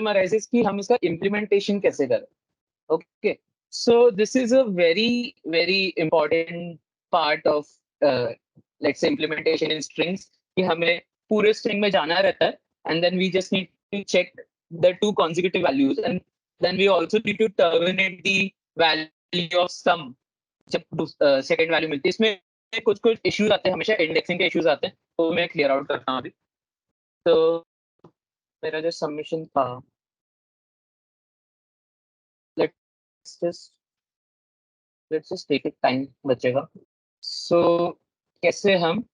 Problem arises कि हम इसका इम्प्लीमेंटेशन कैसे करें. Okay, so this is a very important part of let's say implementation in strings, कि हमें पूरे स्ट्रिंग में जाना रहता है and then we just need to check the two consecutive values and then we also need to terminate the value of sum जब second value मिलती है. इसमें कुछ कुछ इश्यूज आते हैं, हमेशा इंडेक्सिंग के इश्यूज आते हैं, तो मैं क्लियर आउट करता हूँ अभी. तो मेरा जो सबमिशन था, let's just take it, time बचेगा. सो कैसे हम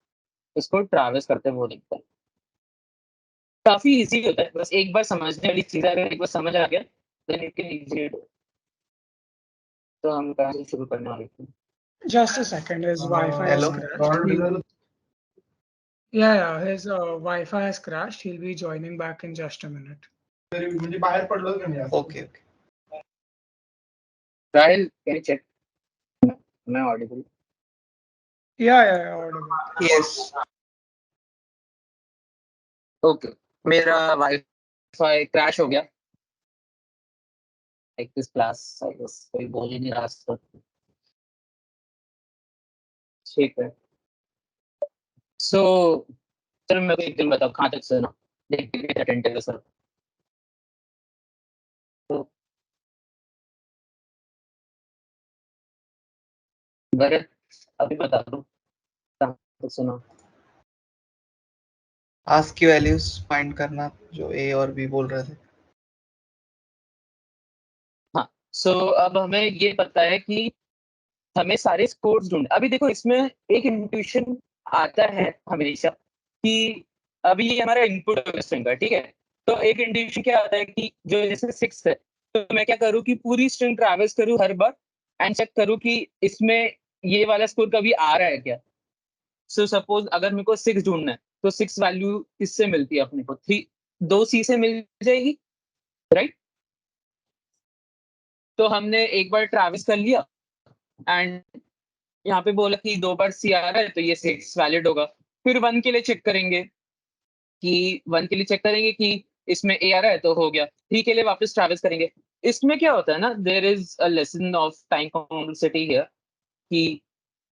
इसको ट्रैवर्स करते हैं वो देखते हैं. काफी इजी होता है, बस एक बार समझने वाली चीज है, अगर एक बार समझ आ गया देन इट कैन इजी. तो हम कहाँ से शुरू करने वाले थे? Just a second, his Wi-Fi has Hello. crashed. Yeah, his Wi-Fi has crashed. He'll be joining back in just a minute. Okay. Rahul, can you check? Am I audible? Yeah, audible. Yes. Okay. मेरा wifi crash हो गया. Like this class, I guess कोई बोल ही नहीं रहा था. ठीक है. So चलो मेरे को एक दिन बताओ कहाँ तक सुना, देखते कितने अटेंटिव है सर. भरत अभी बता दो कहाँ तक सुना. आस्क की वैल्यूज फाइंड करना, जो ए और बी बोल रहे थे. हाँ, सो अब हमें ये पता है कि हमें सारे स्कोर्स ढूंढ. अभी देखो इसमें एक इंट्यूशन आता है हमेशा कि अभी ये हमारा इनपुट स्ट्रिंग है, ठीक है. तो एक इंट्यूशन क्या आता है कि जो जैसे 6 है, तो मैं क्या करूँ कि पूरी स्ट्रिंग ट्रैवर्स करूँ हर बार एंड चेक करूँ कि इसमें ये वाला स्कोर कभी आ रहा है क्या. सो सपोज अगर मेरे को 6 ढूंढना है, तो 6 वैल्यू किससे मिलती है अपने को? 2C से मिल जाएगी, राइट. तो हमने एक बार ट्रैवर्स कर लिया एंड यहाँ पे बोला कि 2 बार C आ रहा है, तो ये 6 वैलिड होगा. फिर 1 के लिए चेक करेंगे कि इसमें A आ रहा है, तो हो गया. 3 के लिए वापस ट्रैवर्स करेंगे. इसमें क्या होता है ना, there is a lesson of time complexity here, कि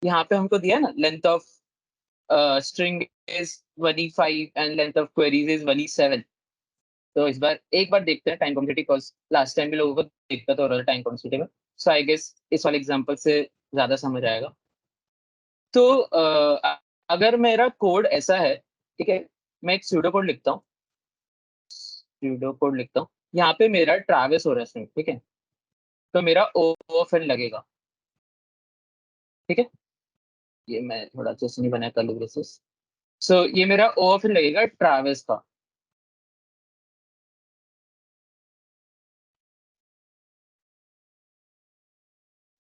यहाँ पे हमको दिया ना length of string is 1E5 and length of queries is 1E7. तो इस बार एक बार देखते हैं time complexity, because last time भी लोगों को दिक्कत हो रहा था टाइम कॉम्प्लेक्सिटी में. सो आई गेस इस वाले एग्जांपल से ज्यादा समझ आएगा. तो अगर मेरा कोड ऐसा है, ठीक है, मैं एक सूडो कोड लिखता हूँ. यहाँ पे मेरा ट्रैवर्स हो रहा है स्ट्रिंग, ठीक है. तो मेरा ओ ऑफ एन लगेगा, ठीक है. ये मैं थोड़ा जैसे नहीं बनाया कर बेसिस. सो ये मेरा ओ ऑफ एन लगेगा ट्रैवर्स का,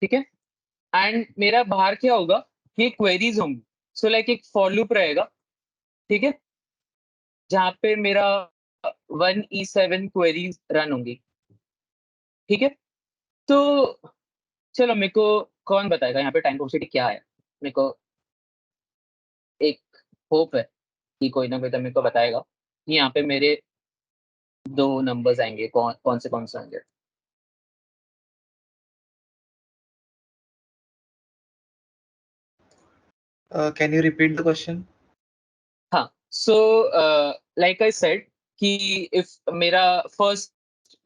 ठीक है. एंड मेरा बाहर क्या होगा कि क्वेरीज होंगी. सो लाइक एक फॉर लूप रहेगा, ठीक है, जहाँ पे मेरा 1E7 क्वेरीज रन होंगी, ठीक है. तो चलो मेरे को कौन बताएगा यहाँ पे टाइम कॉम्प्लेक्सिटी क्या है. मेरे को एक होप है कि कोई ना कोई तो मेरे को बताएगा कि यहाँ पे मेरे 2 नंबर्स आएंगे, कौन से आएंगे. Can you repeat the question? हाँ, सो लाइक आई सेड कि इफ मेरा फर्स्ट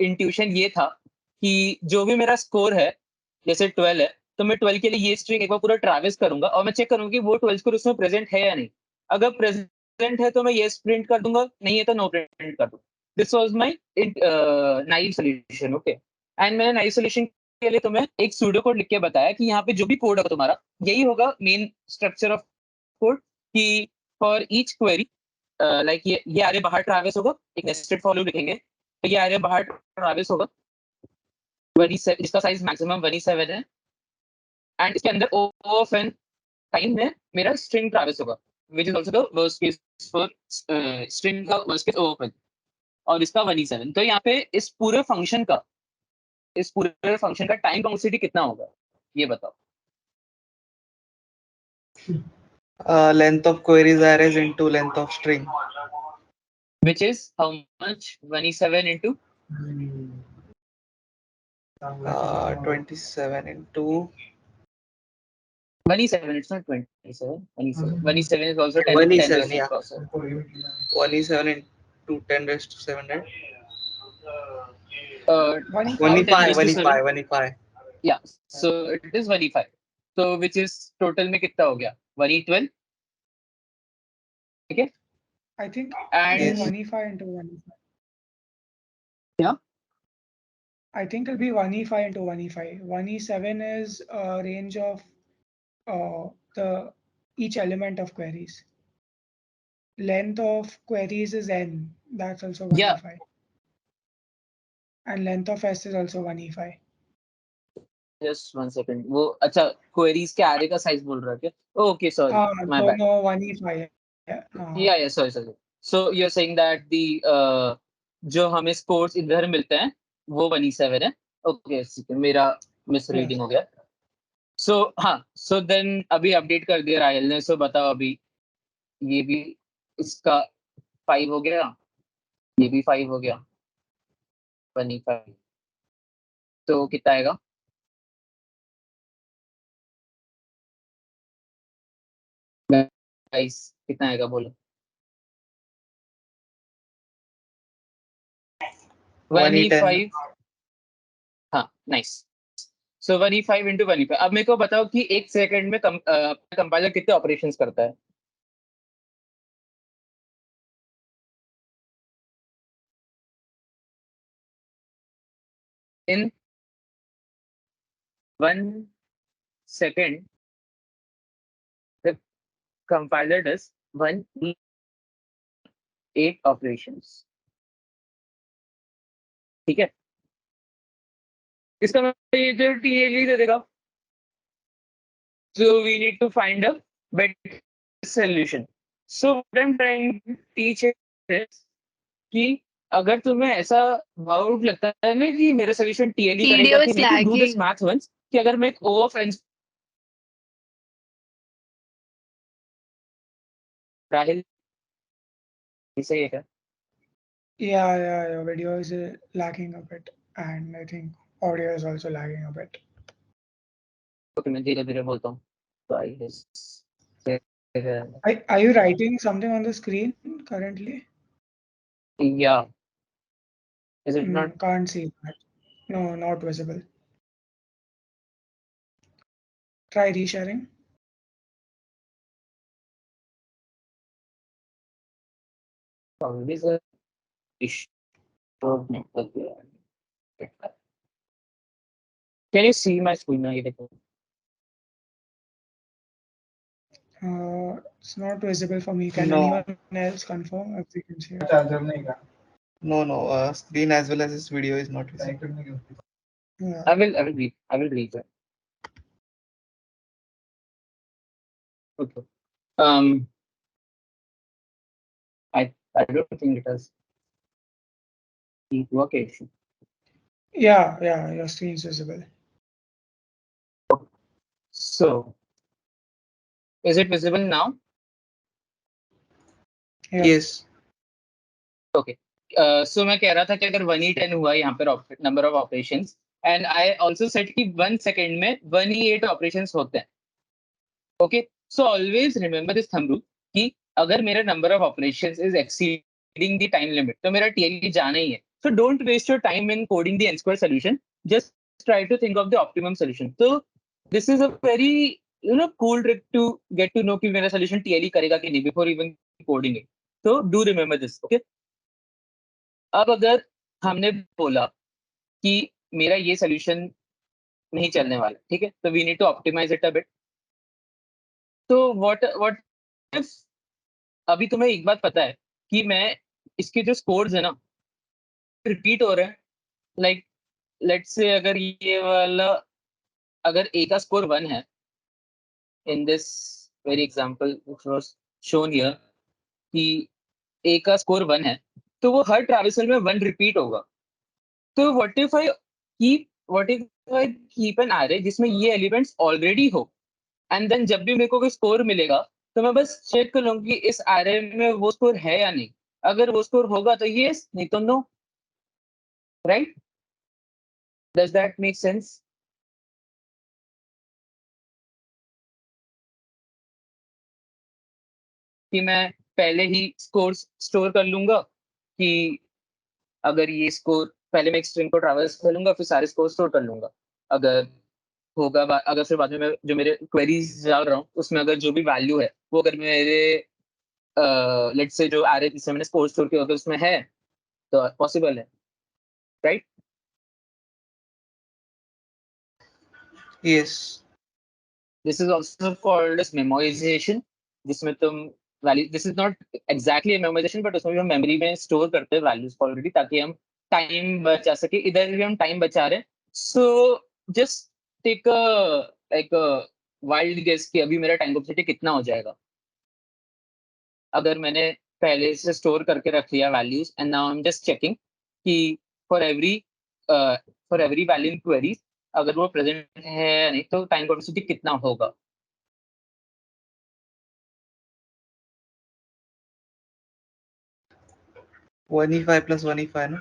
इंट्यूशन ये था कि जो भी मेरा स्कोर है जैसे 12 है, तो मैं 12 के लिए ये स्ट्रिंग एक बार पूरा ट्रैवर्स करूंगा और मैं चेक करूंगा कि वो 12 स्कोर उसमें प्रेजेंट है या नहीं. अगर प्रेजेंट है तो मैं येस प्रिंट कर दूंगा, नहीं है तो नो प्रिंट कर दूंगा. This was my naive solution. Okay, and मैंने नाइव सॉल्यूशन के लिए तुम्हें एक सूडो कोड लिख के बताया कि यहाँ पे जो भी कोड होगा तुम्हारा, यही होगा मेन स्ट्रक्चर ऑफ कोड, कि फॉर ईच क्वेरी लाइक ये आरे बाहर ट्रैवर्स होगा, एक नेस्टेड फॉर लूप लिखेंगे, तो ये आरे बाहर ट्रैवर्स होगा 1E7, इसका साइज मैक्सिमम 1E7 है. एंड इसके अंदर ओ ऑफ एन टाइम में मेरा स्ट्रिंग ट्रैवर्स होगा, which is also the worst case for string का worst case O of N, और इसका 1E7. तो यहाँ पे इस पूरे फंक्शन का टाइम कॉम्प्लेक्सिटी कितना होगा ये बताओ. Length of queries arrays into length of string. Which is how much? 1E7 into 27 into 1E7, it's not 27. 1E7. 1E7 is also 10 raised 1E7, to yeah. 7. 1E7 into 10 raised to 7, right? 1E5. 1E5, 1E5, 1E5. Yeah, so it is 1E5. So which is total में कितना हो गया? 1E12. ठीक है? I think And it'll be Yes. 1E5 into 1E5. Yeah. I think it'll be 1E5 into 1E5. 1E7 is a range of the each element of queries. Length of queries is n. That's also 1E5. Yeah. And length of S is also 1E5. Just 1 second. वो अच्छा queries के array का size बोल रहा है क्या? Okay, sorry, my So bad. no 1E5. Yeah, sorry. So you're saying that the जो हमें scores इधर मिलते हैं वो 1E7 है. Okay, मेरा misreading हो गया. So हाँ, so then अभी update कर दिया रायल ने. So बताओ अभी ये भी इसका 5 हो गया, ये भी 5 हो गया, 1E5. तो कितना आएगा? गाइस कितना आएगा बोलो? 1E5. हाँ, नाइस. सो 1E5 into 1E5. अब मेरे को बताओ कि 1 सेकंड में कंपाइलर कितने ऑपरेशंस करता है? In 1 second, the compiler does 1E8 operations. ठीक है? इसका मतलब ये जो TLE दे देगा. So we need to find a better solution. So what I'm trying to teach is कि अगर तुम्हें ऐसा डाउट लगता है ना कि मेरा सोल्यूशन TLE करेगा कि नहीं, डू दिस मैथ वंस कि अगर मैं एक O of n राहिल सही है क्या? Yeah, your video is lagging a bit, and I think audio is also lagging a bit. Okay मैं धीरे-धीरे बोलता हूँ. तो I guess Are you writing something on the screen currently? Yeah. Is it not? Can't see that. No, not visible. Try resharing. Always a issue of network. Can you see my screen now? ये देखो. It's not visible for me. Can No. anyone else confirm if they can see it? No, screen as well as this video is not visible. Yeah. I will read that. Okay. I don't think it has network issue. Yeah, your screen is visible. So, is it visible now? Yeah. Yes. Okay. So मैं कह रहा था कि अगर 1E10 हुआ यहाँ पर number of operations, and I also said कि 1 second में 1E8 operations होते हैं. Okay. So always remember this thumb rule कि अगर मेरा number of operations is exceeding the time limit, तो मेरा TLE जाना ही है. So don't waste your time in coding the n-square solution. Just try to think of the optimum solution. So this is a very cool trick to get to know कि मेरा solution TLE करेगा कि नहीं before even coding it. So do remember this. Okay. अब अगर हमने बोला कि मेरा ये solution नहीं चलने वाला, ठीक है? तो we need to optimize it a bit. तो what if अभी तुम्हें एक बात पता है कि मैं इसके जो स्कोर्स है ना रिपीट हो रहे हैं. लाइक लेट्स से अगर ये वाला अगर ए का स्कोर 1 है in this very example which was shown here कि ए का स्कोर 1 है तो वो हर ट्रैवर्सल में 1 रिपीट होगा. तो what if I keep an array जिसमें ये एलिमेंट्स ऑलरेडी हो एंड देन जब भी मेरे को कोई स्कोर मिलेगा तो मैं बस चेक कर लूंगी कि इस एरे में वो स्कोर है या नहीं. अगर वो स्कोर होगा तो यस, नहीं तो no. right? Does that make sense? कि मैं पहले ही स्कोर स्टोर कर लूंगा कि अगर ये स्कोर पहले मैं एक स्ट्रिंग को ट्रैवर्स कर लूंगा, फिर सारे स्कोर स्टोर कर लूंगा। अगर अगर फिर बाद में मैं जो मेरे क्वेरीज डाल रहा हूँ उसमें अगर जो भी वैल्यू है वो अगर मेरे लेट्स से जो एरे जिसमें मैंने स्कोर स्टोर किया अगर उसमें है तो possible is, right? Yes. This is also called as memorisation, जिसमें तुम value, this is not exactly memorisation but उसमें भी हम मेमोरी में स्टोर करते हैं वैल्यूज ऑलरेडी, ताकि हम टाइम बचा सके। इधर भी हम टाइम बचा रहे हैं। So just take like wild guess कि अभी मेरा टाइम कॉम्प्लेक्सिटी कितना हो जाएगा अगर मैंने पहले से स्टोर करके रख लिया values and now I am just checking कि for every value in query अगर वो प्रेजेंट है या नहीं, तो टाइम कॉम्प्लेक्सिटी कितना होगा। 1E5 plus 1E5 ना?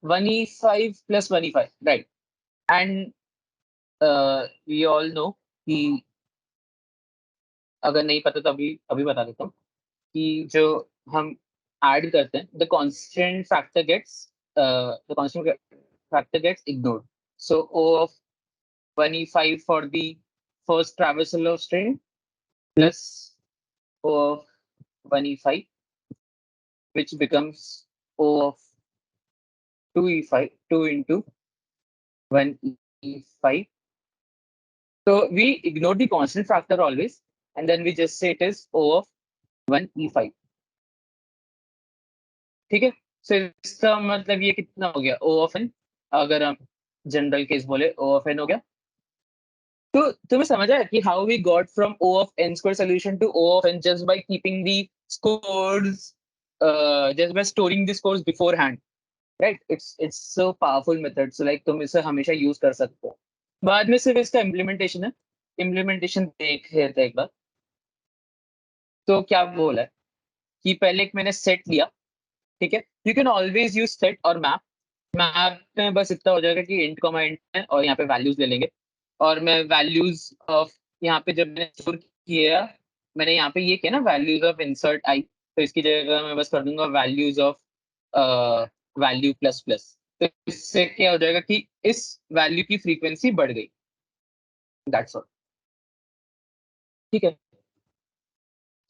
1E5 plus 1E5, right? And we all know कि अगर नहीं पता तो अभी अभी बता देता हूँ कि जो हम ऐड करते हैं the constant factor gets ignored. So O of 1E5 for the first traversal of string plus O of 1E5, which becomes O of 2E5, 2 into 1E5. So we ignore the constant factor always, and then we just say it is O of 1E5. ठीक है? So इसका मतलब ये कितना हो गया? O of n, अगर हम जनरल केस बोले O of n हो गया। तो तुम्हें समझ आया कि how we got from O of n square solution to O of n just by keeping the scores, just by storing the scores beforehand, right? It's so powerful method. So like तुम इसे हमेशा use कर सकते हो। बाद में सिर्फ इसका इम्प्लीमेंटेशन है। इम्प्लीमेंटेशन देख लेते हैं एक बार। तो क्या बोला है कि पहले एक मैंने सेट लिया, ठीक है? You can always use set और मैप। मैप में बस इतना हो जाएगा कि इंट कॉमा इंट है और यहाँ पे वैल्यूज ले लेंगे, और मैं वैल्यूज ऑफ यहाँ पे जब मैंने स्टोर किया, मैंने यहाँ पे ये किया ना वैल्यूज ऑफ इंसर्ट आई, तो इसकी जगह मैं बस कर दूंगा values of value plus plus. तो इससे क्या हो जाएगा कि इस वैल्यू की फ्रीक्वेंसी बढ़ गई, दैट्स ऑल। ठीक है?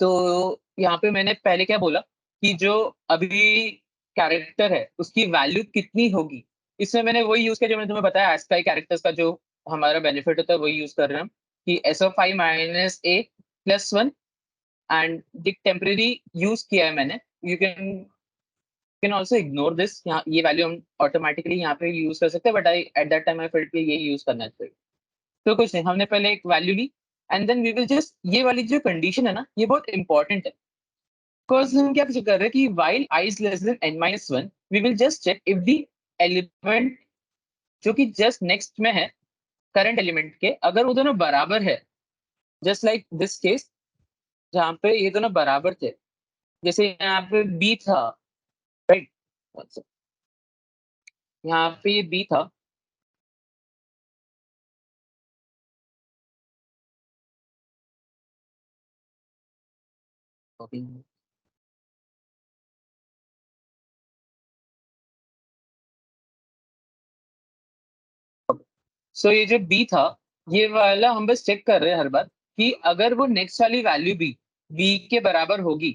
तो यहाँ पे मैंने पहले क्या बोला कि जो अभी कैरेक्टर है उसकी वैल्यू कितनी होगी, इसमें मैंने वही यूज किया जो मैंने तुम्हें बताया एस्काई कैरेक्टर्स का जो हमारा बेनिफिट होता है वही यूज कर रहे हैं हम, कि S of I minus A plus one, and temporary use किया है मैंने। You can also ignore this, यहाँ ये वैल्यू हम ऑटोमेटिकली यहाँ पे यूज कर सकते हैं, but I at that time I felt कि ये यूज करना चाहिए। तो कुछ नहीं, हमने पहले एक वैल्यू ली and then we will just, ये वाली जो कंडीशन है ना ये बहुत इंपॉर्टेंट है, बिकॉज हम क्या कर रहे हैं कि while I is less than n minus 1, we will just check if the element जो कि जस्ट नेक्स्ट में है करंट एलिमेंट के, अगर वो दोनों बराबर है, जस्ट लाइक दिस केस जहाँ पे ये दोनों बराबर थे, जैसे यहाँ पे बी था, राइट? यहाँ पे ये बी था, सो ये जो बी था ये वाला हम बस चेक कर रहे हैं हर बार कि अगर वो नेक्स्ट वाली वैल्यू भी बी के बराबर होगी,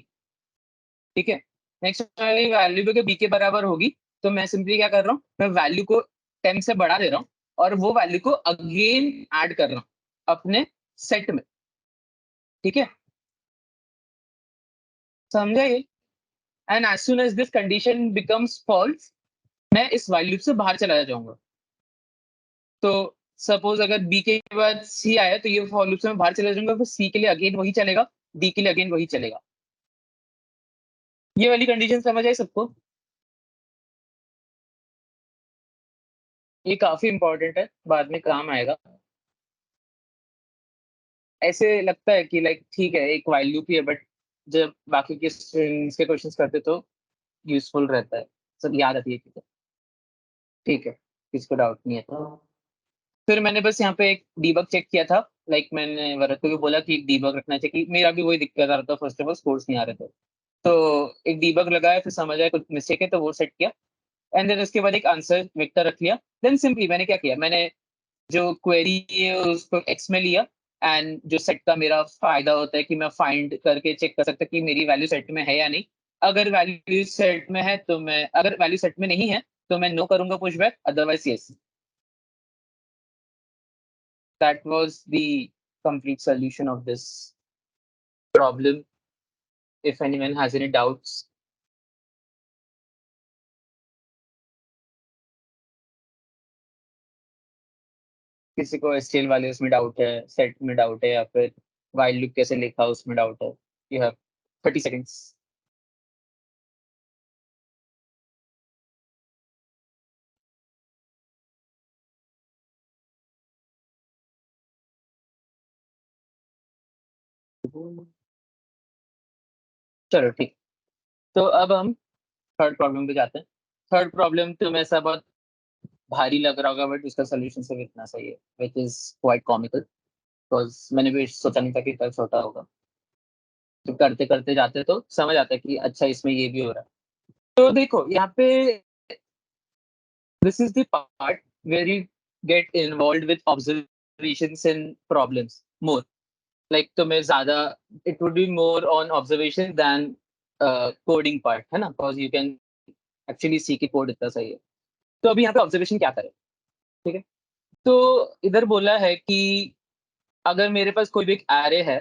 ठीक है? नेक्स्ट वाली वैल्यू भी बी के बराबर होगी, तो मैं सिंपली क्या कर रहा हूँ, मैं वैल्यू को 10 से बढ़ा दे रहा हूँ और वो वैल्यू को अगेन ऐड कर रहा हूँ अपने सेट में, ठीक है? समझा ये? And as soon as this condition becomes false, मैं इस वैल्यू से बाहर चला जाऊंगा। तो सपोज अगर बी के बाद सी आया तो ये फॉर लूप से मैं बाहर चला जाऊंगा, फिर सी के लिए अगेन वही चलेगा, डी के लिए अगेन वही चलेगा। ये वाली कंडीशन समझ आई सबको? ये काफी इंपॉर्टेंट है, बाद में काम आएगा। ऐसे लगता है कि लाइक ठीक है एक वैल्यू भी है, बट जब बाकी के स्ट्रिंग्स के क्वेश्चंस करते तो यूजफुल रहता है। सब याद आती है चीजें। ठीक है, किसको डाउट नहीं है तो। फिर मैंने बस यहाँ पे एक डीबग चेक किया था, लाइक मैंने वरद को भी बोला कि एक डीबग रखना चाहिए, कि मेरा भी वही दिक्कत आ रहा था, फर्स्ट ऑफ ऑल स्कोर्स नहीं आ रहे थे, तो एक डीबग लगाया, फिर समझ आया कुछ मिस्टेक है तो वो सेट किया, एंड देन उसके बाद एक आंसर वेक्टर रख लिया। देन सिंपली मैंने क्या किया, मैंने जो क्वेरी है उसको एक्स में लिया, एंड जो सेट का मेरा फायदा होता है कि मैं फाइंड करके चेक कर सकता कि मेरी वैल्यू सेट में है या नहीं। अगर वैल्यू सेट में है तो मैं, अगर वैल्यू सेट में नहीं है तो मैं नो करूंगा pushback, otherwise yes. That was the complete solution of this problem. If anyone has any doubts. किसी को SQL वाले उसमें डाउट है, सेट में डाउट है, या फिर while लूप कैसे लिखा उसमें डाउट है, you have 30 seconds. चलो ठीक, तो अब हम थर्ड प्रॉब्लम पे जाते हैं। थर्ड प्रॉब्लम तो मैं सब बहुत भारी लग रहा होगा, बट उसका सोल्यूशन सिर्फ इतना सही है, which is quite comical, because मैंने भी सोचा नहीं था कि इतना छोटा होगा। तो करते करते जाते तो समझ आता है कि अच्छा इसमें ये भी हो रहा है। तो देखो यहाँ पे, this is the part where you get involved with observations and problems more. Like तुम्हें ज्यादा, it would be more on observation than coding part, है ना, because you can actually see कि कोड इतना सही है। तो अभी यहाँ पे ऑब्जर्वेशन क्या करें, ठीक है। तो इधर बोला है कि अगर मेरे पास कोई भी एक एरे है,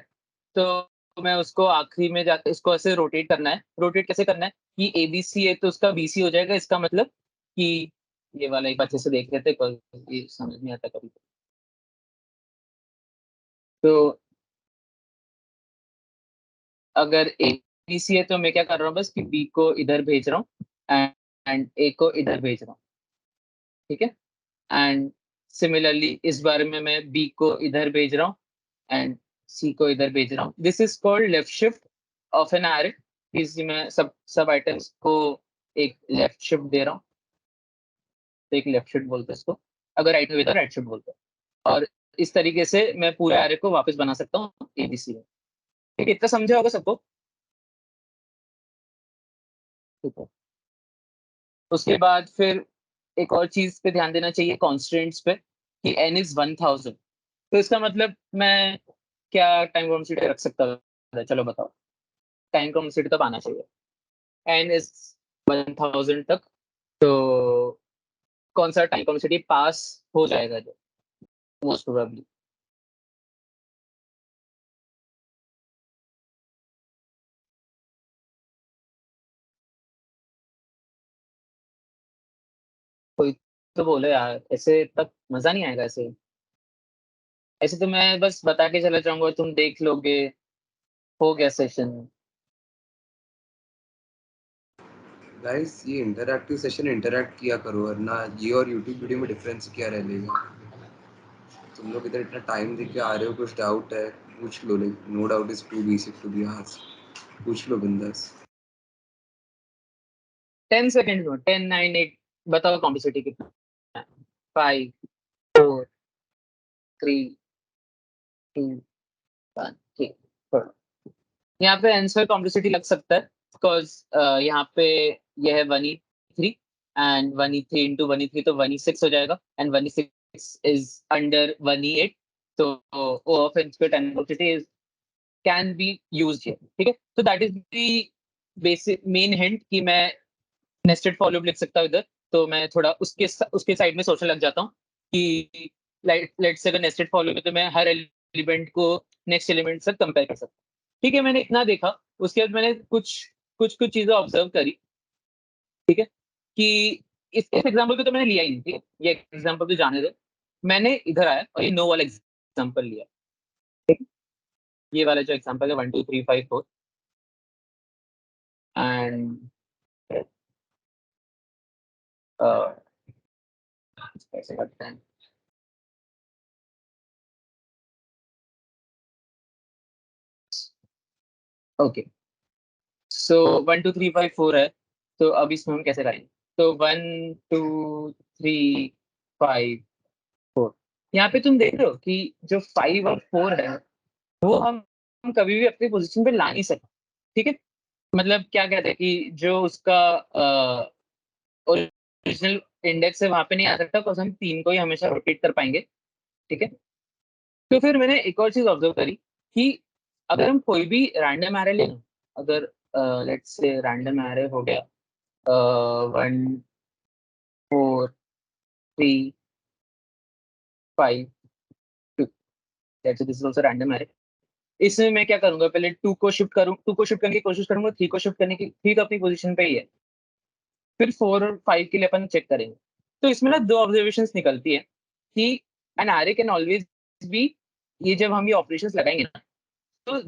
तो मैं उसको आखिरी में जाकर इसको ऐसे रोटेट करना है। रोटेट कैसे करना है कि ABC है तो उसका BC हो जाएगा, इसका मतलब कि ये वाला एक अच्छे से देख लेते हैं, ये समझ नहीं आता कभी। तो अगर ABC है तो मैं क्या कर रहा हूँ, बस कि B को इधर भेज रहा हूँ एंड A को इधर भेज रहा हूँ, ठीक है। एंड सिमिलरली इस बारे में मैं B को इधर भेज रहा हूँ एंड C को इधर भेज रहा हूँ। This is called left shift of an array. इसी में सब सब आइटम्स को एक लेफ्ट शिफ्ट दे रहा हूँ, तो एक लेफ्ट शिफ्ट बोलते हैं इसको। अगर राइट में भी तो राइट शिफ्ट बोलते हैं। और इस तरीके से मैं पूरे एरे को वापस बना सकता हूँ ABC में। ठीक है, इतना समझा होगा सबको, ठीक है। उसके बाद फिर एक और चीज पे ध्यान देना चाहिए, कॉन्स्टेंट्स पे, कि n इज 1000। तो इसका मतलब मैं क्या टाइम कॉम्प्लेक्सिटी रख सकता हूँ, चलो बताओ। टाइम कॉम्प्लेक्सिटी तब आना चाहिए n इज 1000 तक, तो कौन सा टाइम कॉम्प्लेक्सिटी पास हो जाएगा जो, मोस्ट प्रोबेबली। कोई तो बोलो यार, ऐसे तक मजा नहीं आएगा ऐसे। ऐसे तो मैं बस बता के चला जाऊंगा, तुम देख लोगे, हो गया सेशन। गाइस ये इंटरैक्टिव सेशन इंटरैक्ट किया करो, वरना ये और यूट्यूब वीडियो में डिफरेंस क्या रह लेगा। तुम लोग इधर इतना टाइम दे के आ रहे हो, कुछ डाउट है पूछ लो, no doubt is too basic to be asked, पूछ लो बिंदास। 10 सेकेंड में 10 9 8 बताओ कॉम्प्लेक्सिटी कितना है। 5 4 3 2 1, ठीक। यहाँ पे आंसर कॉम्प्लेक्सिटी लग सकता है, बिकॉज यहाँ पे यह है 1E3, and 1E3 into 1E3 तो 1E6 हो जाएगा, and 1E6 is under 1E8, तो O of n square time complexity is can be used here, ठीक है। तो that is the basic main hint कि मैं नेस्टेड फॉर लूप लिख सकता हूँ इधर। तो मैं थोड़ा उसके साइड में सोचने लग जाता हूँ कि लेट से अगर नेस्टेड फॉर लूप है तो मैं हर एलिमेंट को नेक्स्ट एलिमेंट से कंपेयर कर सकता हूँ। ठीक है, मैंने इतना देखा। उसके बाद मैंने कुछ कुछ कुछ चीजें ऑब्जर्व करी, ठीक है, कि इस एग्जाम्पल को तो मैंने लिया ही नहीं, ठीक है, ये एग्जाम्पल तो जाने दो। मैंने इधर आया और ये नो वाला एग्जाम्पल लिया, ठीक है। ये वाला जो एग्जाम्पल है 1 2 3 5 4 एंड कैसे करते हैं, ओके। सो 1 2 3 5 4 है, तो अब इसमें हम कैसे करेंगे। तो 1 2 3 5 4 यहाँ पे तुम देख रहे हो कि जो 5 और 4 है वो हम कभी भी अपनी पोजीशन पे ला नहीं सकते, ठीक है। मतलब क्या कहते हैं कि जो उसका ओरिजिनल इंडेक्स है वहां पे नहीं आ सकता, बिकॉज हम 3 को ही हमेशा रोटेट कर पाएंगे, ठीक है। तो फिर मैंने एक और चीज ऑब्जर्व करी कि अगर हम कोई भी रैंडम एरे लें, अगर लेट्स से रैंडम एरे हो गया 1 4 3 5 2, let's say this is also random array. इसमें मैं क्या करूंगा, पहले 2 को शिफ्ट करने की कोशिश करूंगा, 3 को शिफ्ट करने की, 3 तो अपनी पोजीशन पे ही है, फिर 4 और 5 के लिए अपन चेक करेंगे। तो इसमें ना दो ऑब्जर्वेशंस निकलती है कि an array can always be, ये जब हम ये ऑपरेशंस लगाएंगे ना, तो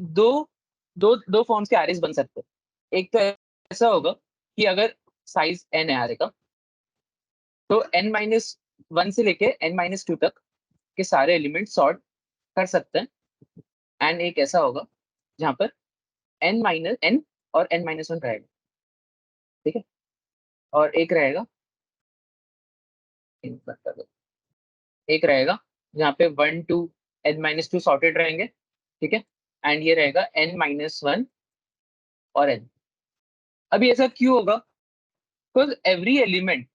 दो फॉर्म्स के एरेज बन सकते हैं। एक तो ऐसा होगा कि अगर साइज n है एरे का, तो n-1 से लेके n-2 तक के सारे एलिमेंट सॉर्ट कर सकते हैं। एंड एक ऐसा होगा जहां पर n और n-1 रहेगा, ठीक है। और एक रहेगा एक रहेगा जहाँ पे 1 2 n-2 सॉर्टेड रहेंगे, ठीक है। एंड ये रहेगा n-1 और n। अभी ऐसा क्यों होगा? Because every element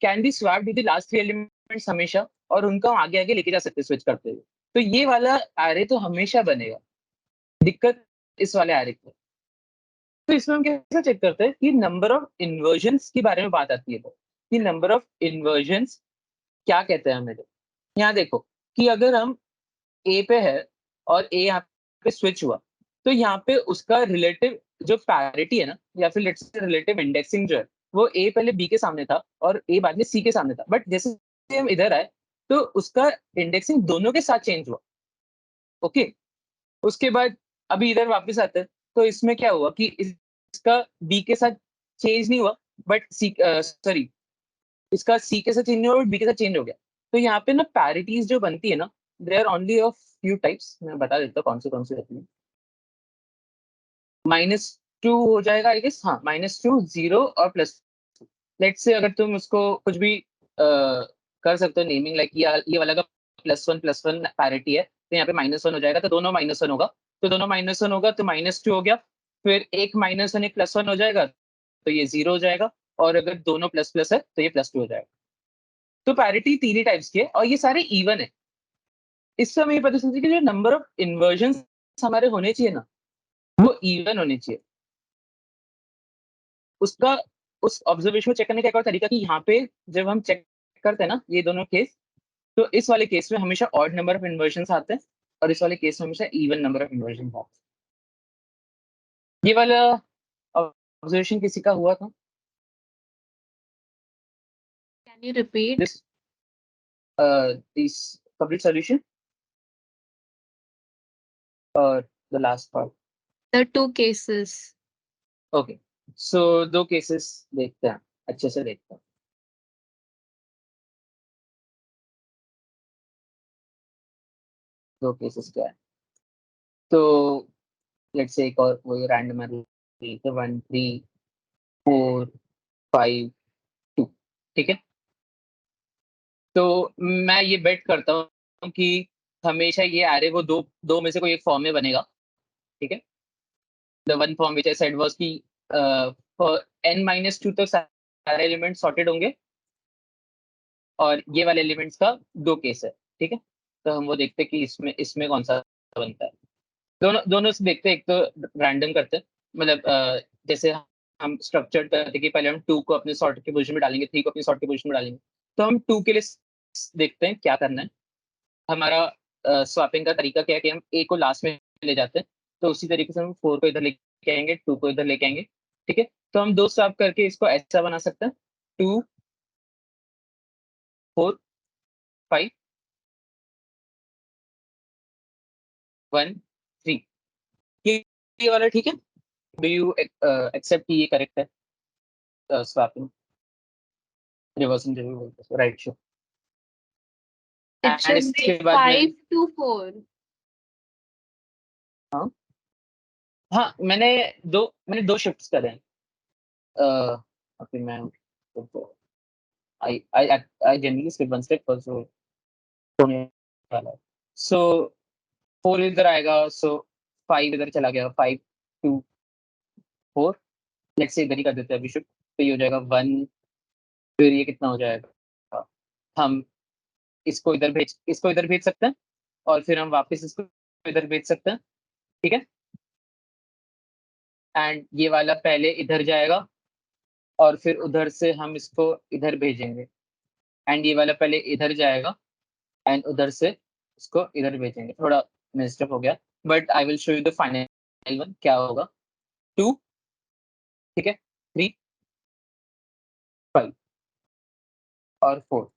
can be swapped with the last 3 elements हमेशा, और उनका हम आगे आगे लेके जा सकते हैं स्विच करते हुए। तो ये वाला एरे तो हमेशा बनेगा। दिक्कत इस वाले एरे की। तो इसमें हम कैसे चेक करते हैं कि नंबर ऑफ इन्वर्जन्स के बारे में बात आती है, तो कि नंबर ऑफ इन्वर्जन्स क्या कहते हैं हमें। यहाँ देखो कि अगर हम ए पे है और ए यहाँ पे स्विच हुआ, तो यहाँ पे उसका रिलेटिव जो पैरिटी है ना, या फिर लेट्स से रिलेटिव इंडेक्सिंग जो है, वो ए पहले बी के सामने था और ए बाद में सी के सामने था। बट जैसे हम इधर आए तो उसका इंडेक्सिंग दोनों के साथ चेंज हुआ, ओके। उसके बाद अभी इधर वापस आते हैं, तो इसमें क्या हुआ कि इसका बी के साथ चेंज नहीं हुआ, बट सी सॉरी इसका सी के साथ चेंज नहीं हुआ बट बी के साथ चेंज हो गया। तो यहाँ पे ना पैरिटीज जो बनती है ना, they are only of few types. मैं बता देता हूँ कौन सी रहती है। -2 हो जाएगा आई गेस, हाँ -2 0 और +2। लेट्स से अगर तुम उसको कुछ भी कर सकते हो नेमिंग, लाइक ये वाला का +1 पैरिटी है, तो यहाँ पे -1 हो जाएगा, तो दोनों -1 होगा। तो दोनों -1 होगा तो -2 हो गया। फिर एक -1 एक +1 हो जाएगा, तो ये 0 हो जाएगा। और अगर दोनों प्लस प्लस है तो ये +2 हो जाएगा। तो पैरिटी तीन ही टाइप्स की है और ये सारे इवन है। इससे हमें ये पता चलता है कि जो नंबर ऑफ इन्वर्जन हमारे होने चाहिए ना, वो इवन होने चाहिए। उसका उस ऑब्जर्वेशन को चेक करने का एक और तरीका कि यहाँ पे जब हम चेक करते हैं ना ये दोनों केस, तो इस वाले केस में हमेशा ऑड नंबर ऑफ इन्वर्जन आते हैं और इस वाले केस में हमेशा इवन नंबर ऑफ इन्वर्जन आते हैं। ये वाला ऑब्जर्वेशन किसी का हुआ था? Can you repeat? This complete solution or the last part? The two cases. Okay, so दो केसेस देखते हैं, अच्छे से देखते हैं। दो केसेस क्या है, तो लेट्स से एक और वही रैंडम लेते 1 3 4 5 2, ठीक है। तो मैं ये बेट करता हूँ कि हमेशा ये एरे वो दो दो में से कोई एक फॉर्म में बनेगा, ठीक है। The one form which I said was कि फॉर n-2 तक सारे एलिमेंट सॉर्टेड होंगे और ये वाले एलिमेंट्स का दो केस है, ठीक है। तो हम वो देखते हैं कि इसमें इसमें कौन सा बनता है। दोनों दोनों से देखते हैं, एक तो रैंडम करते हैं, मतलब जैसे हम स्ट्रक्चर करते हैं कि पहले हम 2 को अपने सॉर्ट की पोजीशन में डालेंगे, 3 को अपनी सॉर्ट की पोजीशन में डालेंगे। तो हम 2 के लिए देखते हैं क्या करना है। हमारा स्वैपिंग का तरीका क्या है कि हम ए को लास्ट में ले जाते हैं, तो उसी तरीके से हम 4 को इधर लेके आएंगे, 2 को इधर लेके आएंगे, ठीक है। तो हम दो स्वैप करके इसको ऐसा बना सकते हैं 2 4 5 1 3। ये वाला ठीक है? डू यू एक्सेप्ट कि ये करेक्ट है स्वैपिंग रिवर्सिंग जो भी बोलते हैं, right? Sure. It and should इसके be बाद 5 to 4. हाँ मैंने दो शिफ्ट्स करे हैं। अभी मैं I generally skip one step first, so होने वाला है. So 4 इधर आएगा, so 5 इधर चला गया, 5 2 4. लेट्स से इधर ही कर देते हैं अभी शिफ्ट, तो ये हो जाएगा 1. फिर ये कितना हो जाएगा, हम इसको इधर भेज सकते हैं, और फिर हम वापस इसको इधर भेज सकते हैं, ठीक है. एंड ये वाला पहले इधर जाएगा, और फिर उधर से हम इसको इधर भेजेंगे, एंड ये वाला पहले इधर जाएगा, एंड उधर से इसको इधर भेजेंगे. थोड़ा मिस्टेक हो गया, but I will show you the final one क्या होगा. 2, ठीक है, 3 5 और 4.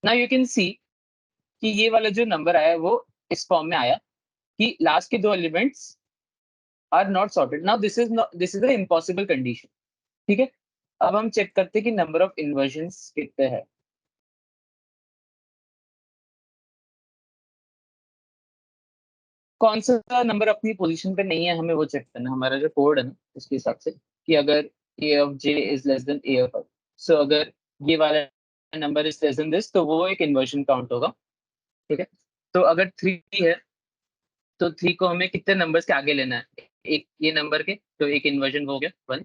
नाउ यू कैन सी कि ये वाला जो नंबर आया है वो इस फॉर्म में आया कि लास्ट के 2 elements are not sorted. Now this is a impossible condition, ठीक है. अब हम चेक करते हैं कि नंबर ऑफ इन्वर्जन्स कितने हैं. कौन सा नंबर अपनी पोजीशन पे नहीं है, हमें वो चेक करना है. हमारा जो कोड है ना, उसके हिसाब से कि अगर a of j is less than a of i, सो अगर ये वाला number is less then this, तो वो एक इन्वर्जन काउंट होगा, ठीक है. तो अगर 3 है, तो 3 को हमें कितने नंबर्स के आगे लेना है, एक ये नंबर के, तो एक इन्वर्जन हो गया 1.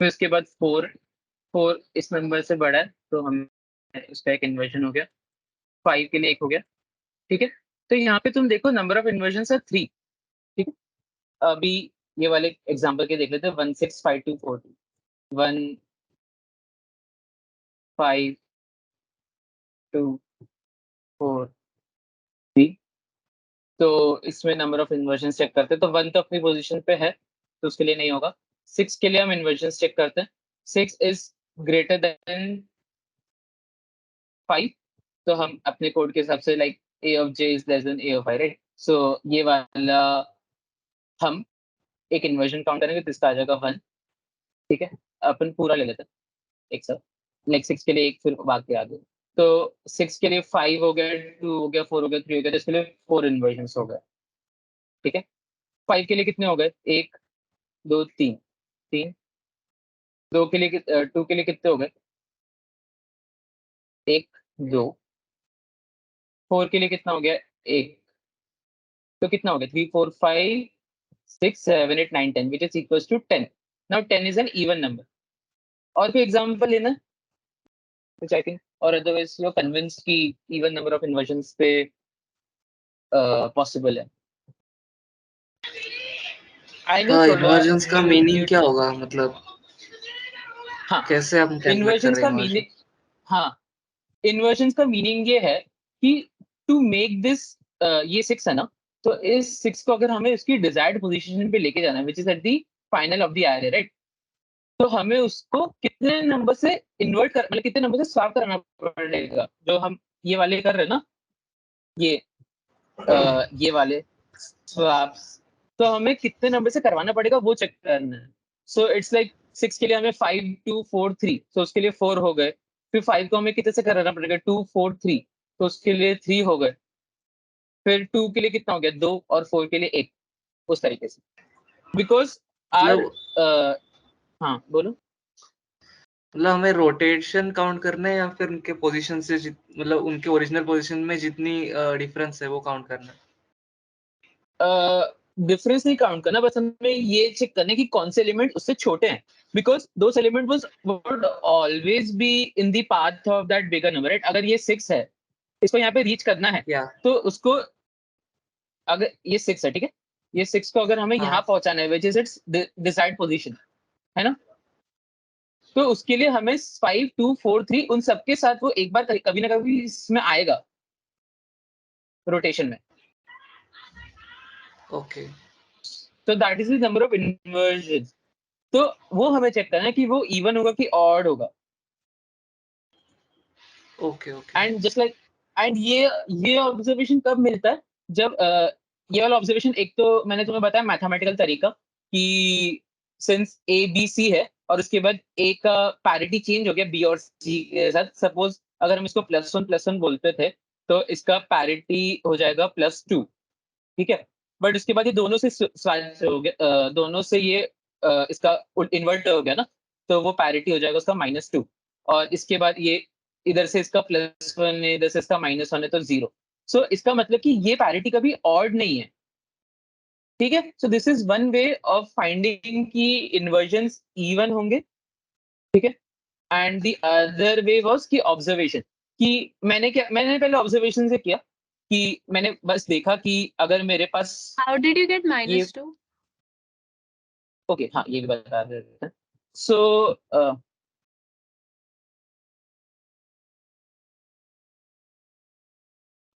फिर उसके बाद 4 इस नंबर से बड़ा है, तो हम उसका एक इन्वर्जन हो गया. 5 के लिए एक हो गया, ठीक है. तो यहाँ पे तुम देखो नंबर ऑफ इन्वर्जन है 3, ठीक है. अभी ये वाले एग्जांपल के देख लेते हैं. 1 6 5 2 4 1 5 2 4 3. तो इसमें नंबर ऑफ इन्वर्जन चेक करते हैं, तो 1 तो अपनी पोजीशन पे है, तो उसके लिए नहीं होगा. 6 के लिए हम इन्वर्जन चेक करते हैं. 6 इज ग्रेटर देन 5, तो हम अपने कोड के हिसाब से like a of j is less than a of i, right. So ये वाला हम एक इन्वर्जन काउंट करेंगे, तो इसका आ जाएगा 1, ठीक है. अपन पूरा ले लेते हैं एक साथ, लाइक 6 के लिए एक, फिर बाकी आगे. तो 6 के लिए 5 हो गया, 2 हो गया, 4 हो गया, 3 हो गया, तो इसके लिए 4 इन्वर्जन हो गए, ठीक है. 5 के लिए कितने हो गए, 1 2 3 3. 2 के लिए 2 के लिए कितने हो गए, 1 2. 4 के लिए कितना हो गया, 1. तो कितना हो गया, 3 4 5 6 7 8 9 10, which is equals to 10. Now 10 is an even number. और कोई एग्जांपल लेना, which I think, or otherwise you're convinced कि even number of inversions पे possible है. I know हाँ, थोड़ा इन्वर्जन्स का you- मीनिंग you- क्या होगा, मतलब हाँ, कैसे हम कैलकुलेट कर इन्वर्जन्स रहे का हैं इन्वर्जन? मीनिंग, हाँ, इन्वर्जन्स का मीनिंग ये है कि टू मेक दिस, ये 6 है ना, तो इस 6 को अगर हमें उसकी डिजायर्ड पोजीशन पे लेके जाना है, which is at the final of the array, right. तो हमें उसको कितने नंबर से इन्वर्ट कर, मतलब कितने नंबर से स्वैप करना पड़ेगा, जो हम ये वाले कर रहे हैं ना, ये वाले स्वैप्स, तो हमें कितने नंबर से करवाना पड़ेगा वो चेक करना है. सो इट्स लाइक 6 के लिए हमें 5 2 4 3, तो उसके लिए 4 हो गए. फिर 5 को हमें कितने से कराना पड़ेगा, 2 4 3, तो उसके लिए 3 हो गए. फिर 2 के लिए कितना हो गया, 2, और 4 के लिए 1, उस तरीके से. बिकॉज आर मतलब हाँ बोलो. मतलब हमें रोटेशन काउंट करना है या फिर उनके पोजीशन से मतलब उनके ओरिजिनल पोजीशन में जितनी डिफरेंस है वो काउंट करना है? डिफरेंस नहीं काउंट करना, बस हमें ये चेक करना है कि कौन से एलिमेंट उससे छोटे हैं, because those element would always be in the path of that bigger number, right. अगर ये 6 है, इसको यहाँ पे रीच करना है, या तो उसको, अगर ये 6 है, ठीक है, ये 6 को अगर हमें हाँ. यहाँ पहुंचाना है, which is it's decide position, है ना, तो उसके लिए हमें 5 2 4 3 उन सबके साथ वो एक बार कभी ना कभी इसमें आएगा रोटेशन में. ओके. तो that is the number of inversion. तो वो हमें चेक करना है कि वो इवन होगा कि ऑड होगा. Okay. Okay. And just like, and ये ऑब्जर्वेशन कब मिलता है, जब ये वाला ऑब्जर्वेशन, एक तो मैंने तुम्हें बताया मैथमेटिकल तरीका कि सिंस ए बी सी है, और उसके बाद ए का पैरिटी चेंज हो गया बी और सी के साथ. सपोज अगर हम इसको +1 बोलते थे, तो इसका पैरिटी हो जाएगा +2, ठीक है. बट उसके बाद ये दोनों से switch हो गया, दोनों से ये इसका इन्वर्ट हो गया ना, तो वो पैरिटी हो जाएगा उसका -2, और इसके बाद ये इधर से इसका +1 है, इधर से इसका -1 है, तो 0। सो इसका मतलब कि ये पैरिटी कभी ऑड नहीं है, ठीक है। सो this is one way of finding कि इन्वर्जन्स इवन होंगे, ठीक है। And the other way was कि ऑब्जर्वेशन, कि मैंने पहले ऑब्जर्वेशन से किया कि मैंने बस देखा कि अगर मेरे पास How did you get ये -2? ओके, हाँ ये भी बता देते हैं। सो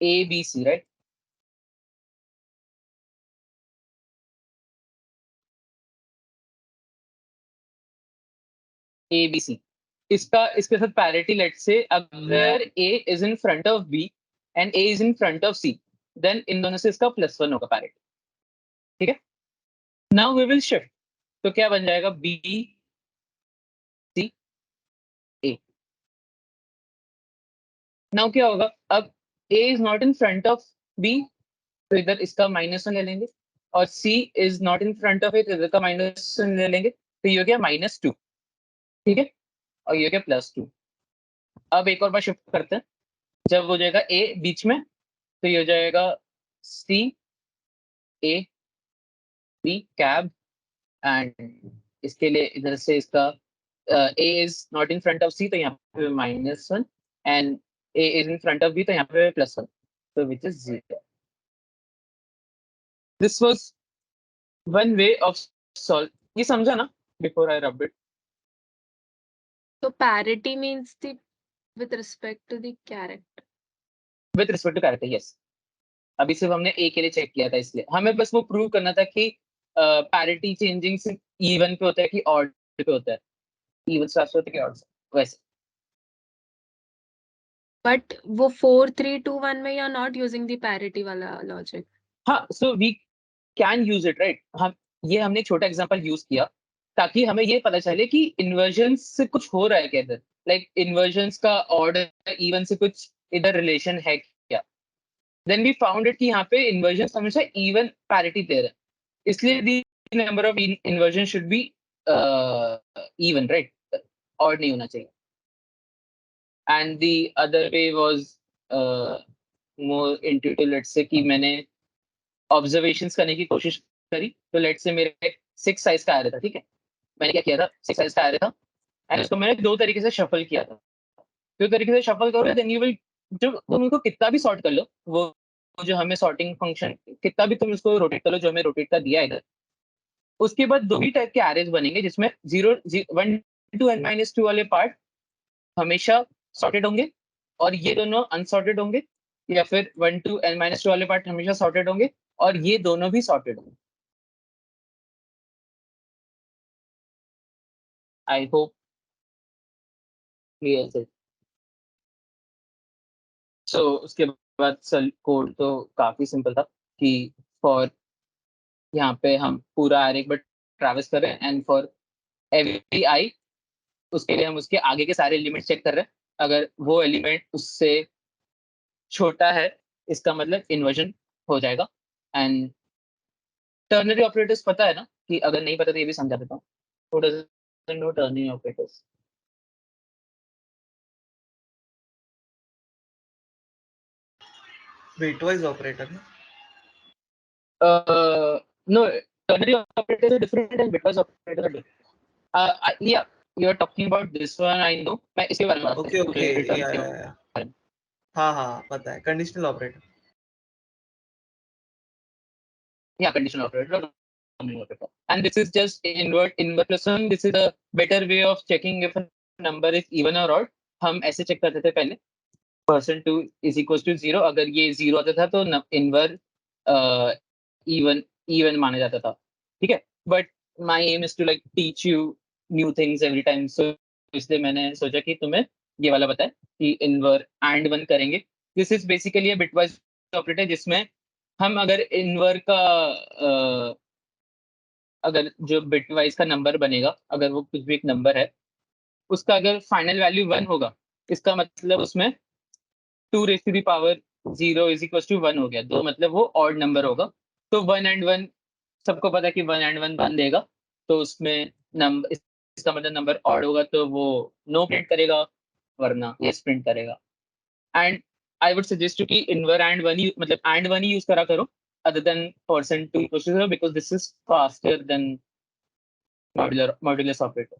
ABC, राइट? ABC, इसके साथ पैरिटी, लेट्स से अगर A is in front of B and A is in front of C, then इन दोनों से इसका +1 होगा पैरिटी, ठीक है। नाउ वी विल शिफ्ट, तो क्या बन जाएगा? B C A। नाउ क्या होगा? अब A is not in front of B, तो इधर इसका -1 ले लेंगे, और C is not in front of A, तो इधर का -1 ले लेंगे, तो ये हो गया -2, ठीक है, और ये हो गया +2। अब एक और बार शिफ्ट करते हैं, जब हो जाएगा A बीच में, तो ये हो जाएगा C A B cab, and इसके लिए इधर से इसका A is not in front of C, तो यहाँ पे -1, and A is in front of B, तो यहाँ पे +1, तो which is 0। This was one way of solve, ये समझा ना before I rub it? So parity means the with respect to the character. With respect to character, yes. अभी सिर्फ हमने A के लिए चेक किया था, इसलिए हमें बस वो प्रूव करना था कि पैरिटी चेंजिंग सिर्फ इवन पे होता है कि ऑड पे होता है, इवन स्टार्स होता है कि ऑड से, वैसे। But वो 4 3 2 1 में you're not using the parity वाला logic. हाँ, so we can use it, right. हमने एक छोटा एग्जांपल यूज किया ताकि हमें ये पता चले कि इन्वर्जन से कुछ हो रहा है क्या इधर, लाइक इन्वर्जन्स का ऑर्डर इवन से कुछ इधर रिलेशन है क्या। देन वी फाउंड इट कि यहाँ पे इन्वर्जन हमेशा इवन पैरिटी दे रहे हैं, इसलिए the number of inversion should be even, right, odd नहीं होना चाहिए। And the other way was more intuitive, let's say कि मैंने ऑब्जर्वेशंस करने की कोशिश करी, तो लेट्स से मेरे 6 साइज का आ रहा था, ठीक है। मैंने क्या किया था, 6 साइज का आ रहा था, एंड उसको मैंने 2 तरीके से शफल किया था। 2 तरीके से शफल करो, देन यू विल, जो तुम उनको कितना भी सॉर्ट कर लो, वो जो हमें सॉर्टिंग फंक्शन कितना भी तुम उसको रोटेट कर लो, जो हमें रोटेट का दिया है इधर, उसके बाद 2 ही टाइप के एरेज बनेंगे, जिसमें 1 to n-2 वाले पार्ट हमेशा सॉर्टेड होंगे, और ये दोनों अनसॉर्टेड होंगे, या फिर 1 to n-2 वाले पार्ट हमेशा सॉर्टेड होंगे, और ये दोनों भी सॉर्टेड होंगे। आई होप क्लियर है। सो उसके बाद कोड तो काफी सिंपल था कि फॉर, यहाँ पे हम पूरा एरे एक बार ट्रैवर्स कर रहे हैं, एंड फॉर एवरी आई, उसके लिए हम उसके आगे के सारे एलिमेंट चेक कर रहे हैं, अगर वो एलिमेंट उससे छोटा है, इसका मतलब इन्वर्जन हो जाएगा। एंड टर्नरी ऑपरेटर्स पता है ना, कि अगर नहीं पता तो ये भी समझा देता हूँ, Who doesn't know ternary operators? Bitwise operator ना? No, ternary operators are different and bitwise operators are different. Yeah, you are talking about this one, I know. मैं इसके बारे में बात ओके कर ओके, रहा हूँ, या हाँ पता है, conditional operator. Yeah, conditional operator. Ternary operator. And this is just invert plus one. This is a better way of checking if a number is even or odd. हम ऐसे चेक करते थे पहले, %2 is equals to 0, अगर ये 0 आता था तो इनवर्स even माना जाता था, ठीक है। But my aim is to like teach you new things every time, so इसलिए मैंने सोचा कि तुम्हें ये वाला बताए कि इनवर एंड वन करेंगे। This is basically a bitwise operator, जिसमें हम अगर इनवर का अगर जो बिटवाइज का नंबर बनेगा, अगर वो कुछ भी एक नंबर है, उसका अगर फाइनल वैल्यू 1 होगा, इसका मतलब उसमें 2 raised to the power 0 is equals to 1 हो गया, तो मतलब वो ऑड नंबर होगा। तो 1 and 1 सबको पता है कि 1 and 1 देगा, तो उसमें नंबर इसका मतलब नंबर ऑड होगा तो वो नो प्रिंट करेगा, वरना येस प्रिंट करेगा. And I would suggest you कि इनवर एंड वन ही मतलब एंड वन ही यूज करा करो other than %2 processor because this is faster than modulus operator.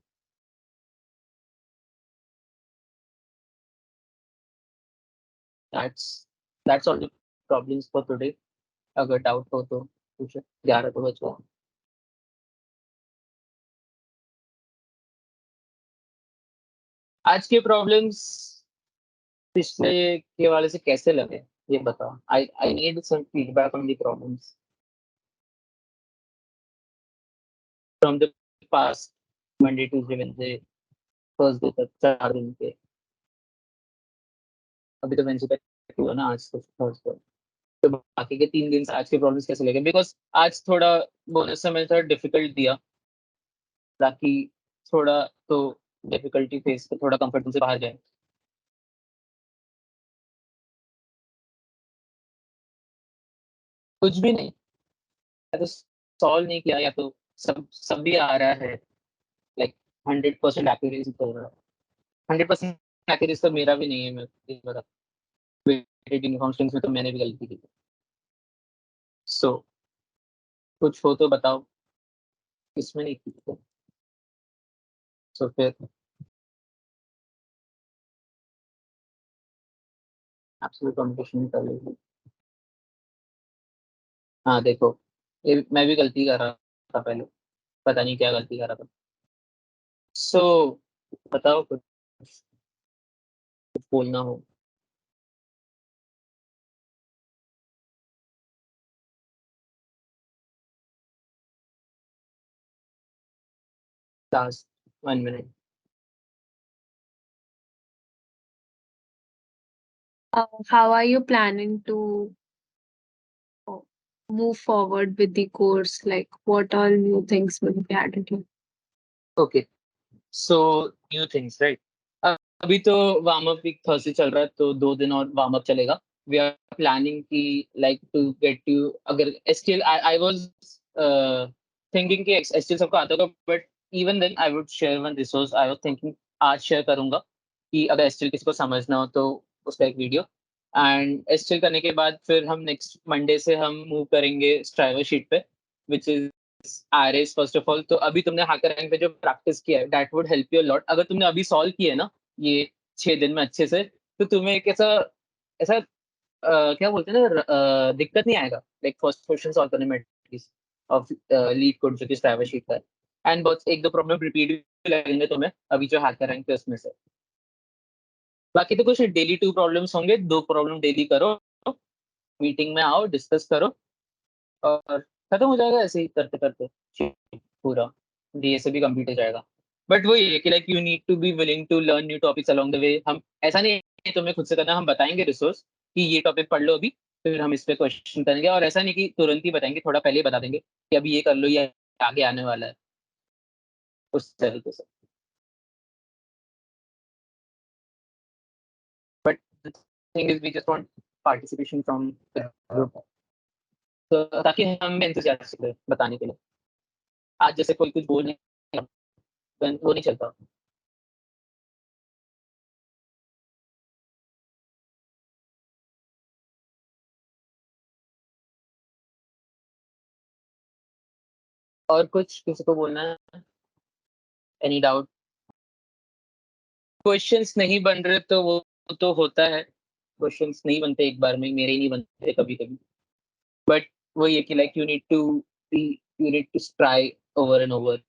That's all the problems for today. अगर doubt हो तो पूछो. 11 तो बच गया. आज के प्रॉब्लम्स पिछले के वाले से कैसे लगे ये बताओ. I need some feedback on the problems from the past Monday Tuesday Wednesday Thursday तक 4 दिन के. अभी तो वेडनेसडे तक हुआ ना, आज तो थर्सडे. तो बाकी के 3 दिन से आज के प्रॉब्लम्स कैसे लगे. बिकॉज आज थोड़ा बोनस समय थोड़ा डिफिकल्ट दिया, ताकि थोड़ा तो डिफिकल्टी फेस पे थोड़ा कंफर्ट से बाहर जाए. कुछ भी नहीं, या तो सॉल्व नहीं किया या तो सब भी आ रहा है लाइक 100% एक्यूरेसी कर रहा है. 100% एक्यूरेसी तो मेरा भी नहीं है. मैं बता वेटेड यूनिफॉर्म स्ट्रिंग्स में तो मैंने भी गलती की. सो कुछ हो तो बताओ किसमें नहीं की. सो फिर एब्सोल्यूट कंपटीशन कर लेंगे. हाँ देखो, ये मैं भी गलती कर रहा था पहले, पता नहीं क्या गलती कर रहा था. सो बताओ कुछ बोलना हो. Last 1 minute. How are you planning to move forward with the course? Like, what all new things will be added here? Okay, so new things right. अभी तो वार्म अप वीक थर्सडे चल रहा है, तो 2 दिन और वार्म अप चलेगा. We are planning की लाइक टू गेट यू. अगर एसटीएल आई वाज थिंकिंग कि एसटीएल सबको आता होगा, but even then I would share one resource. I was thinking आज शेयर करूंगा कि अगर एसटीएल किसी को समझना हो तो उसका एक वीडियो. एंड एसटीएल करने के बाद फिर हम नेक्स्ट मंडे से हम मूव करेंगे स्ट्राइवर शीट पे, which is RS. First of all तो अभी तुमने हैकर रैंक पे जो प्रैक्टिस किया है that would help you lot. अगर तुमने अभी सॉल्व किया है ना ये 6 दिन में अच्छे से, तो तुम्हें एक ऐसा ऐसा क्या बोलते हैं ना, दिक्कत नहीं आएगा लाइक फर्स्ट क्वेश्चन सॉल्व करने में एटलीस्ट ऑफ लीड कोड जो कि स्ट्राइवर शीट का है. एंड बहुत एक दो प्रॉब्लम रिपीट भी लगेंगे तुम्हें अभी जो हैकर रैंक पे उसमें से. बाकी तो कुछ डेली 2 प्रॉब्लम्स होंगे. 2 प्रॉब्लम डेली करो, मीटिंग में आओ, डिस्कस करो और खत्म हो जाएगा. ऐसे ही करते करते पूरा डीएसए भी कंप्लीट हो जाएगा. बट वो ये कि like you need to be willing to learn new topics along the way. हम ऐसा नहीं है तुम्हें खुद से करना, हम बताएंगे रिसोर्स कि ये टॉपिक पढ़ लो अभी, फिर हम इस पे क्वेश्चन करेंगे. और ऐसा नहीं कि तुरंत ही बताएंगे, थोड़ा पहले ही बता देंगे कि अभी ये कर लो, ये आगे आने वाला है, उस तरीके से. But thing is we just want participation from the group, तो ताकि हम एंथुसियास्टिक रहे बताने के लिए. आज जैसे कोई कुछ बोल नहीं, वो नहीं चलता. और कुछ किसी को बोलना है? Any doubt? क्वेश्चंस नहीं बन रहे तो वो तो होता है. क्वेश्चंस नहीं बनते एक बार में, मेरे ही नहीं बनते कभी कभी. बट वो ये कि like you need to try over and over.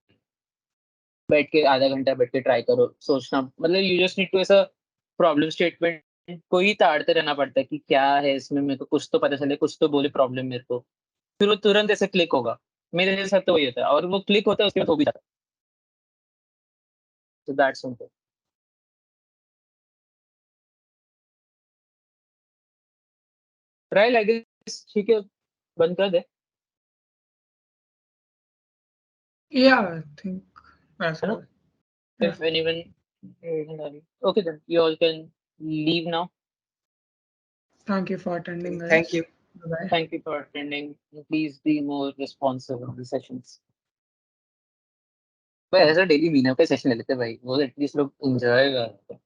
बैठ के आधा घंटा बैठ के ट्राई करो, सोचना मतलब यू जस्ट नीड टू ऐसा प्रॉब्लम स्टेटमेंट को ही ताड़ते रहना पड़ता है कि क्या है इसमें, मेरे को कुछ तो पता चले, कुछ तो बोले प्रॉब्लम मेरे को, फिर वो तुरंत ऐसे क्लिक होगा. मेरे साथ तो वही होता है और वो क्लिक होता है उसके बाद हो भी जाता है. So that's simple. Trial I guess ठीक है, बंद कर दे. Yeah, I think that's Hello? all. Yeah. If anyone okay, then you all can leave now. Thank you for attending, guys. Thank you. Bye. Thank you for attending. Please be more responsive in the sessions. भाई ऐसा daily Meena का session ले लेते हैं भाई, वो at least लोग enjoy करते हैं।